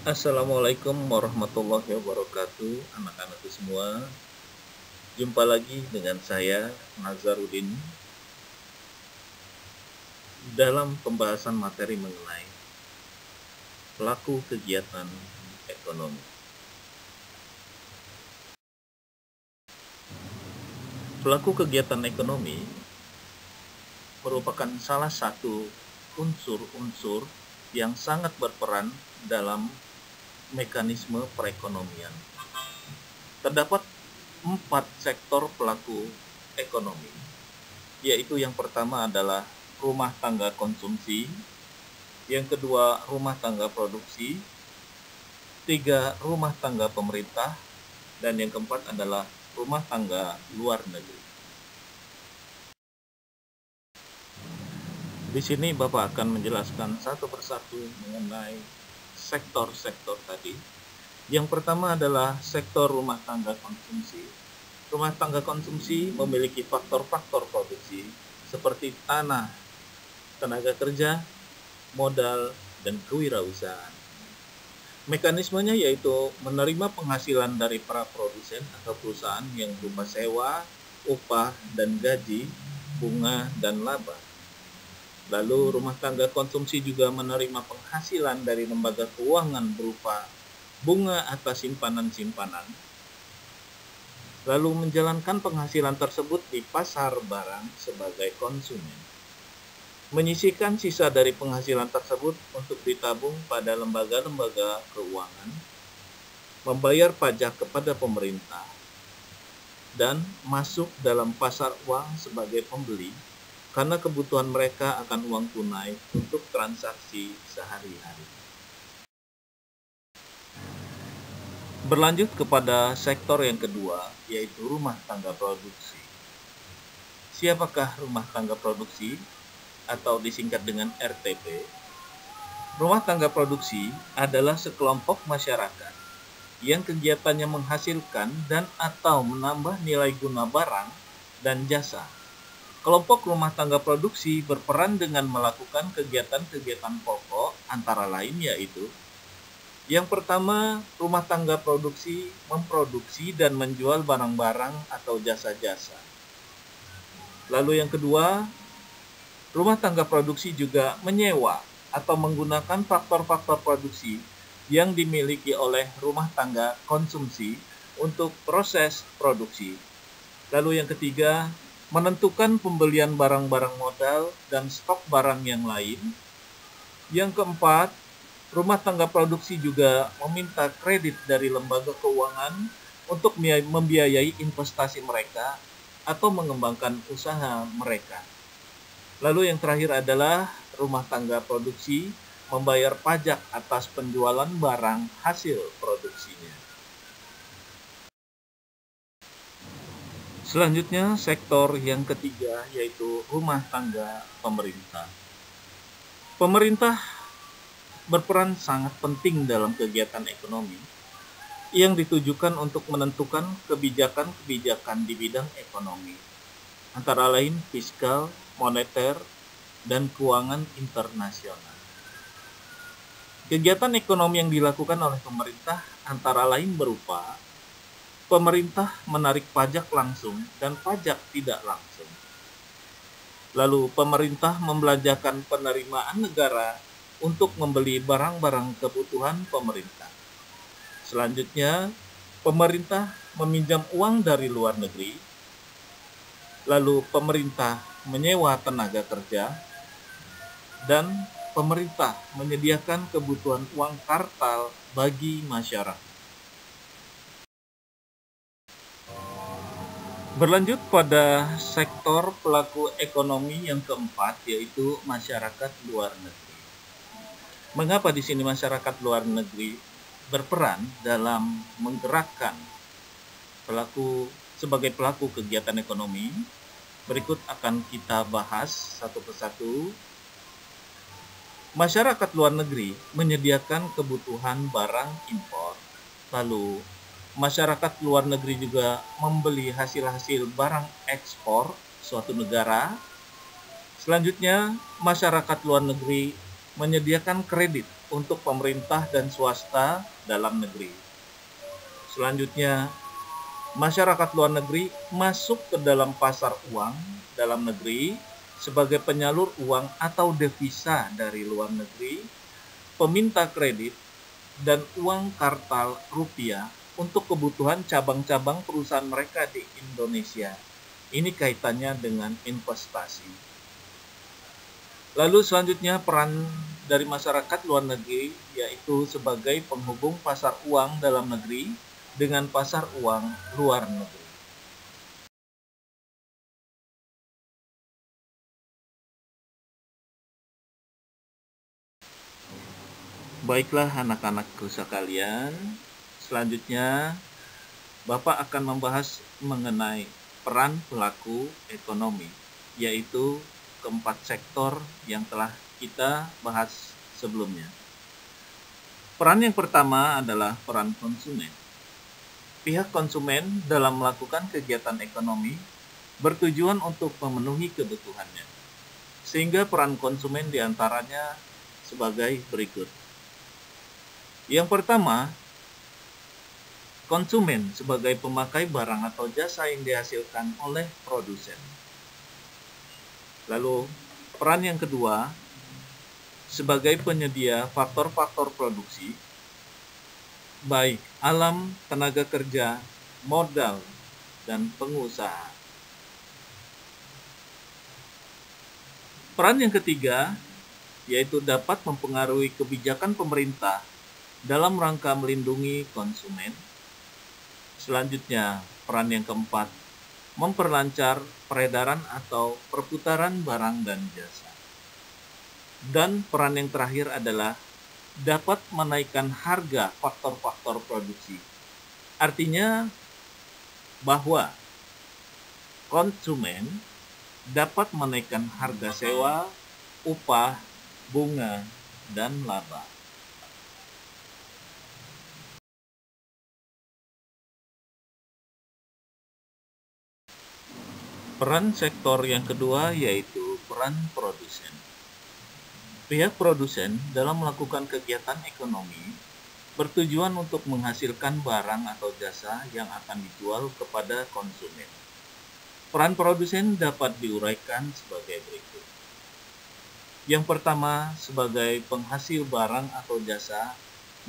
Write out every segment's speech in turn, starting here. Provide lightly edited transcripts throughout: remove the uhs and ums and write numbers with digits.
Assalamualaikum warahmatullahi wabarakatuh, anak-anakku semua. Jumpa lagi dengan saya, Nazarudin, dalam pembahasan materi mengenai pelaku kegiatan ekonomi. Pelaku kegiatan ekonomi merupakan salah satu unsur-unsur yang sangat berperan dalam mekanisme perekonomian. Terdapat 4 sektor pelaku ekonomi, yaitu yang pertama adalah rumah tangga konsumsi, yang kedua rumah tangga produksi, 3 rumah tangga pemerintah, dan yang keempat adalah rumah tangga luar negeri. Di sini Bapak akan menjelaskan satu persatu mengenai sektor-sektor tadi. Yang pertama adalah sektor rumah tangga konsumsi. Rumah tangga konsumsi memiliki faktor-faktor produksi seperti tanah, tenaga kerja, modal, dan kewirausahaan. Mekanismenya yaitu menerima penghasilan dari para produsen atau perusahaan yang berupa sewa, upah, dan gaji, bunga, dan laba. Lalu rumah tangga konsumsi juga menerima penghasilan dari lembaga keuangan berupa bunga atas simpanan-simpanan, lalu menjalankan penghasilan tersebut di pasar barang sebagai konsumen. Menyisihkan sisa dari penghasilan tersebut untuk ditabung pada lembaga-lembaga keuangan, membayar pajak kepada pemerintah, dan masuk dalam pasar uang sebagai pembeli karena kebutuhan mereka akan uang tunai untuk transaksi sehari-hari. Berlanjut kepada sektor yang kedua, yaitu rumah tangga produksi. Siapakah rumah tangga produksi atau disingkat dengan RTP? Rumah tangga produksi adalah sekelompok masyarakat yang kegiatannya menghasilkan dan atau menambah nilai guna barang dan jasa. Kelompok rumah tangga produksi berperan dengan melakukan kegiatan-kegiatan pokok antara lain yaitu: yang pertama, rumah tangga produksi memproduksi dan menjual barang-barang atau jasa-jasa. Lalu yang kedua, rumah tangga produksi juga menyewa atau menggunakan faktor-faktor produksi yang dimiliki oleh rumah tangga konsumsi untuk proses produksi. Lalu yang ketiga, menentukan pembelian barang-barang modal dan stok barang yang lain. Yang keempat, rumah tangga produksi juga meminta kredit dari lembaga keuangan untuk membiayai investasi mereka atau mengembangkan usaha mereka. Lalu yang terakhir adalah rumah tangga produksi membayar pajak atas penjualan barang hasil produksinya. Selanjutnya sektor yang ketiga yaitu rumah tangga pemerintah. Pemerintah berperan sangat penting dalam kegiatan ekonomi yang ditujukan untuk menentukan kebijakan-kebijakan di bidang ekonomi, antara lain fiskal, moneter, dan keuangan internasional. Kegiatan ekonomi yang dilakukan oleh pemerintah antara lain berupa: pemerintah menarik pajak langsung dan pajak tidak langsung. Lalu pemerintah membelanjakan penerimaan negara untuk membeli barang-barang kebutuhan pemerintah. Selanjutnya, pemerintah meminjam uang dari luar negeri. Lalu pemerintah menyewa tenaga kerja, dan pemerintah menyediakan kebutuhan uang kartal bagi masyarakat. Berlanjut pada sektor pelaku ekonomi yang keempat, yaitu masyarakat luar negeri. Mengapa di sini masyarakat luar negeri berperan dalam menggerakkan sebagai pelaku kegiatan ekonomi? Berikut akan kita bahas satu persatu. Masyarakat luar negeri menyediakan kebutuhan barang impor, lalu masyarakat luar negeri juga membeli hasil-hasil barang ekspor suatu negara. Selanjutnya, masyarakat luar negeri menyediakan kredit untuk pemerintah dan swasta dalam negeri. Selanjutnya, masyarakat luar negeri masuk ke dalam pasar uang dalam negeri sebagai penyalur uang atau devisa dari luar negeri, peminta kredit, dan uang kartal rupiah untuk kebutuhan cabang-cabang perusahaan mereka di Indonesia. Ini kaitannya dengan investasi. Lalu selanjutnya peran dari masyarakat luar negeri yaitu sebagai penghubung pasar uang dalam negeri dengan pasar uang luar negeri. Baiklah anak-anakku sekalian, selanjutnya Bapak akan membahas mengenai peran pelaku ekonomi, yaitu keempat sektor yang telah kita bahas sebelumnya. Peran yang pertama adalah peran konsumen. Pihak konsumen dalam melakukan kegiatan ekonomi bertujuan untuk memenuhi kebutuhannya, sehingga peran konsumen diantaranya sebagai berikut. Yang pertama, konsumen sebagai pemakai barang atau jasa yang dihasilkan oleh produsen. Lalu, peran yang kedua, sebagai penyedia faktor-faktor produksi, baik alam, tenaga kerja, modal, dan pengusaha. Peran yang ketiga, yaitu dapat mempengaruhi kebijakan pemerintah dalam rangka melindungi konsumen. Selanjutnya, peran yang keempat, memperlancar peredaran atau perputaran barang dan jasa. Dan peran yang terakhir adalah dapat menaikkan harga faktor-faktor produksi. Artinya bahwa konsumen dapat menaikkan harga sewa, upah, bunga, dan laba. Peran sektor yang kedua yaitu peran produsen. Pihak produsen dalam melakukan kegiatan ekonomi bertujuan untuk menghasilkan barang atau jasa yang akan dijual kepada konsumen. Peran produsen dapat diuraikan sebagai berikut. Yang pertama, sebagai penghasil barang atau jasa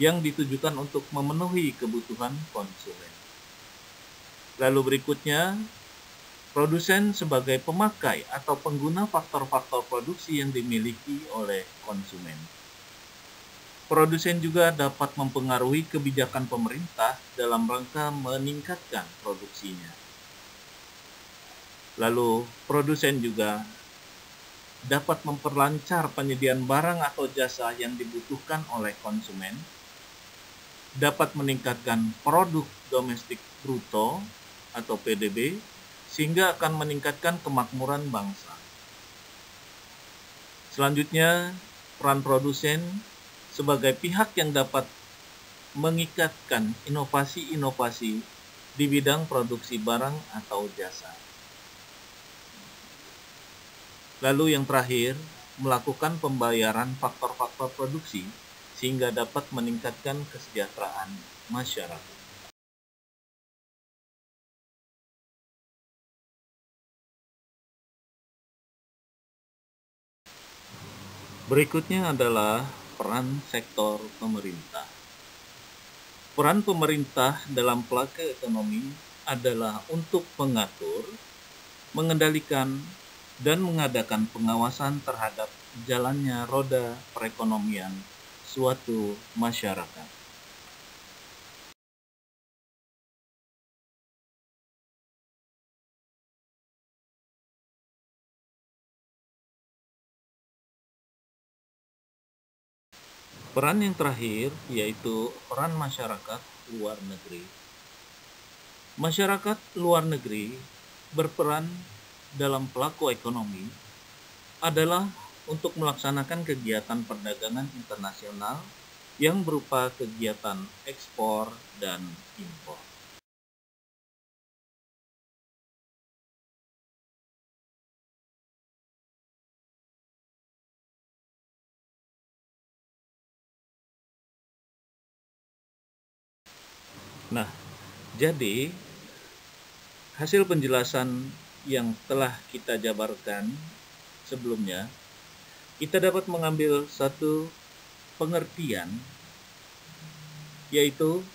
yang ditujukan untuk memenuhi kebutuhan konsumen. Lalu berikutnya, produsen sebagai pemakai atau pengguna faktor-faktor produksi yang dimiliki oleh konsumen. Produsen juga dapat mempengaruhi kebijakan pemerintah dalam rangka meningkatkan produksinya. Lalu, produsen juga dapat memperlancar penyediaan barang atau jasa yang dibutuhkan oleh konsumen, dapat meningkatkan produk domestik bruto atau PDB, sehingga akan meningkatkan kemakmuran bangsa. Selanjutnya, peran produsen sebagai pihak yang dapat mengikatkan inovasi-inovasi di bidang produksi barang atau jasa. Lalu yang terakhir, melakukan pembayaran faktor-faktor produksi sehingga dapat meningkatkan kesejahteraan masyarakat. Berikutnya adalah peran sektor pemerintah. Peran pemerintah dalam pelaku ekonomi adalah untuk mengatur, mengendalikan, dan mengadakan pengawasan terhadap jalannya roda perekonomian suatu masyarakat. Peran yang terakhir yaitu peran masyarakat luar negeri. Masyarakat luar negeri berperan dalam pelaku ekonomi adalah untuk melaksanakan kegiatan perdagangan internasional yang berupa kegiatan ekspor dan impor. Nah, jadi hasil penjelasan yang telah kita jabarkan sebelumnya, kita dapat mengambil satu pengertian, yaitu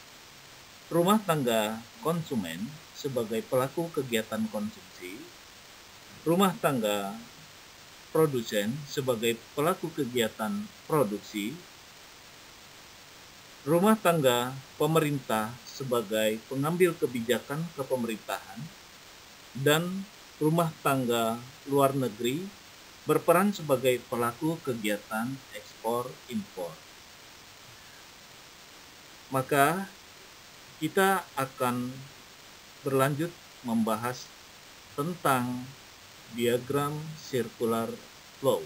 rumah tangga konsumen sebagai pelaku kegiatan konsumsi, rumah tangga produsen sebagai pelaku kegiatan produksi, rumah tangga pemerintah sebagai pengambil kebijakan kepemerintahan, dan rumah tangga luar negeri berperan sebagai pelaku kegiatan ekspor impor. Maka kita akan berlanjut membahas tentang diagram circular flow.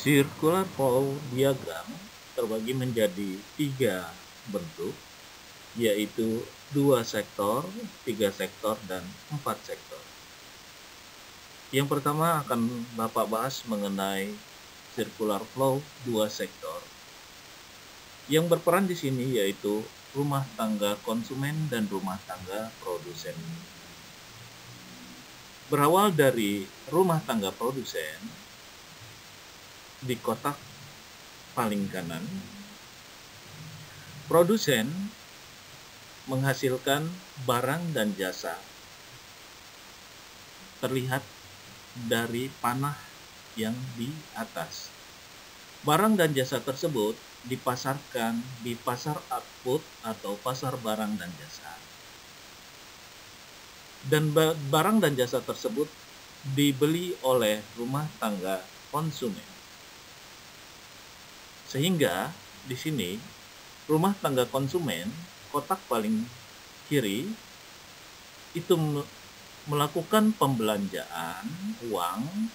Circular flow diagram terbagi menjadi 3 bentuk, yaitu 2 sektor, 3 sektor, dan 4 sektor. Yang pertama akan Bapak bahas mengenai circular flow 2 sektor. Yang berperan di sini yaitu rumah tangga konsumen dan rumah tangga produsen. Berawal dari rumah tangga produsen, di kotak paling kanan, produsen menghasilkan barang dan jasa terlihat dari panah yang di atas. Barang dan jasa tersebut dipasarkan di pasar output atau pasar barang dan jasa. Dan barang dan jasa tersebut dibeli oleh rumah tangga konsumen. Sehingga di sini rumah tangga konsumen, kotak paling kiri, itu melakukan pembelanjaan uang,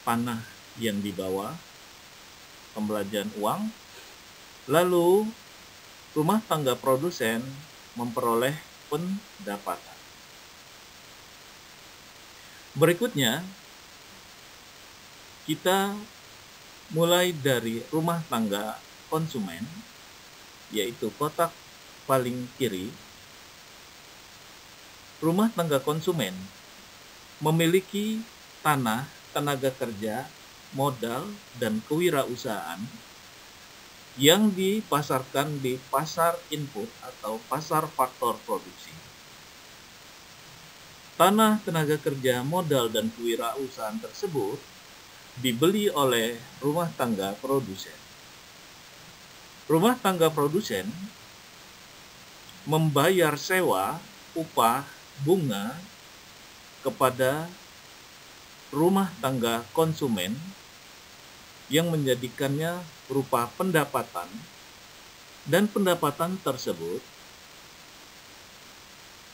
panah yang dibawa, pembelanjaan uang, lalu rumah tangga produsen memperoleh pendapatan. Berikutnya, kita mulai dari rumah tangga konsumen, yaitu kotak paling kiri. Rumah tangga konsumen memiliki tanah, tenaga kerja, modal, dan kewirausahaan yang dipasarkan di pasar input atau pasar faktor produksi. Tanah, tenaga kerja, modal, dan kewirausahaan tersebut dibeli oleh rumah tangga produsen. Rumah tangga produsen membayar sewa, upah, bunga kepada rumah tangga konsumen yang menjadikannya berupa pendapatan, dan pendapatan tersebut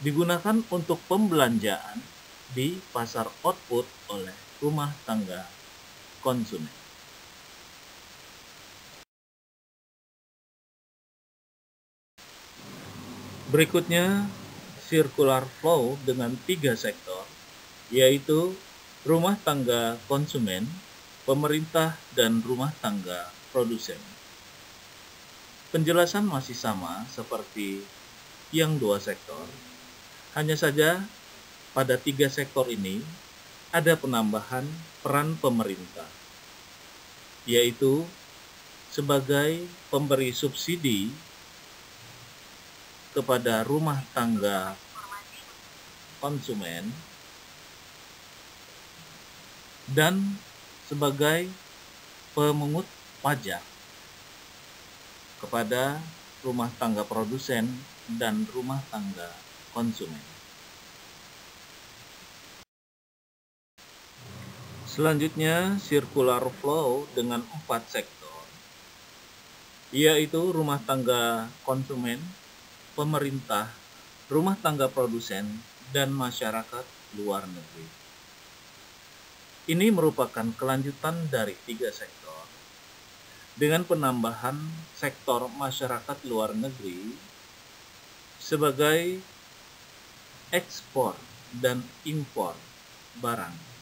digunakan untuk pembelanjaan di pasar output oleh rumah tangga konsumen. Berikutnya, circular flow dengan 3 sektor, yaitu rumah tangga konsumen, pemerintah, dan rumah tangga produsen. Penjelasan masih sama seperti yang 2 sektor, hanya saja pada 3 sektor ini ada penambahan peran pemerintah, yaitu sebagai pemberi subsidi kepada rumah tangga konsumen dan sebagai pemungut pajak kepada rumah tangga produsen dan rumah tangga konsumen. Selanjutnya, circular flow dengan 4 sektor, yaitu rumah tangga konsumen, pemerintah, rumah tangga produsen, dan masyarakat luar negeri. Ini merupakan kelanjutan dari 3 sektor dengan penambahan sektor masyarakat luar negeri sebagai ekspor dan impor barang.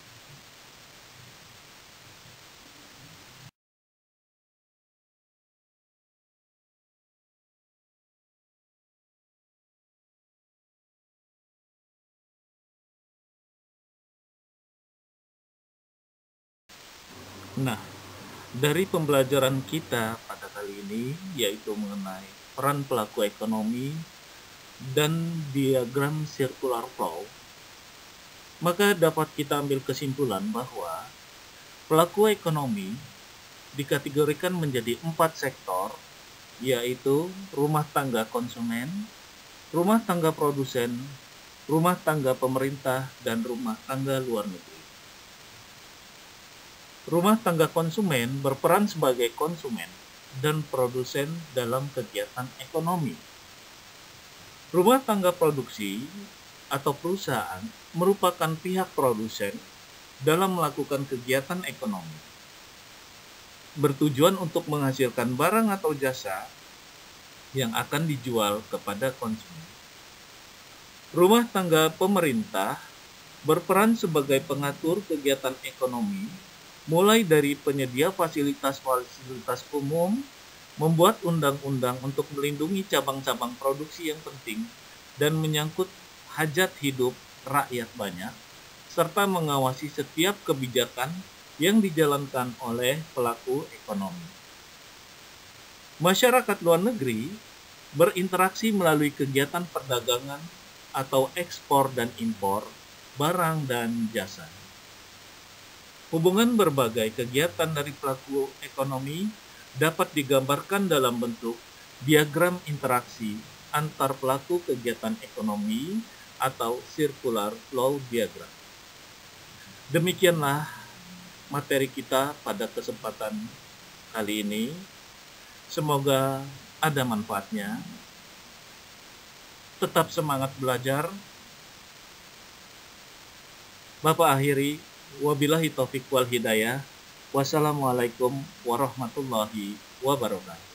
Nah, dari pembelajaran kita pada kali ini, yaitu mengenai peran pelaku ekonomi dan diagram circular flow, maka dapat kita ambil kesimpulan bahwa pelaku ekonomi dikategorikan menjadi 4 sektor, yaitu rumah tangga konsumen, rumah tangga produsen, rumah tangga pemerintah, dan rumah tangga luar negeri. Rumah tangga konsumen berperan sebagai konsumen dan produsen dalam kegiatan ekonomi. Rumah tangga produksi atau perusahaan merupakan pihak produsen dalam melakukan kegiatan ekonomi, bertujuan untuk menghasilkan barang atau jasa yang akan dijual kepada konsumen. Rumah tangga pemerintah berperan sebagai pengatur kegiatan ekonomi, mulai dari penyedia fasilitas-fasilitas umum, membuat undang-undang untuk melindungi cabang-cabang produksi yang penting dan menyangkut hajat hidup rakyat banyak, serta mengawasi setiap kebijakan yang dijalankan oleh pelaku ekonomi. Masyarakat luar negeri berinteraksi melalui kegiatan perdagangan atau ekspor dan impor barang dan jasa. Hubungan berbagai kegiatan dari pelaku ekonomi dapat digambarkan dalam bentuk diagram interaksi antar pelaku kegiatan ekonomi atau circular flow diagram. Demikianlah materi kita pada kesempatan kali ini. Semoga ada manfaatnya. Tetap semangat belajar. Bapak akhiri, wabillahi taufiq wal hidayah. Wassalamualaikum warahmatullahi wabarakatuh.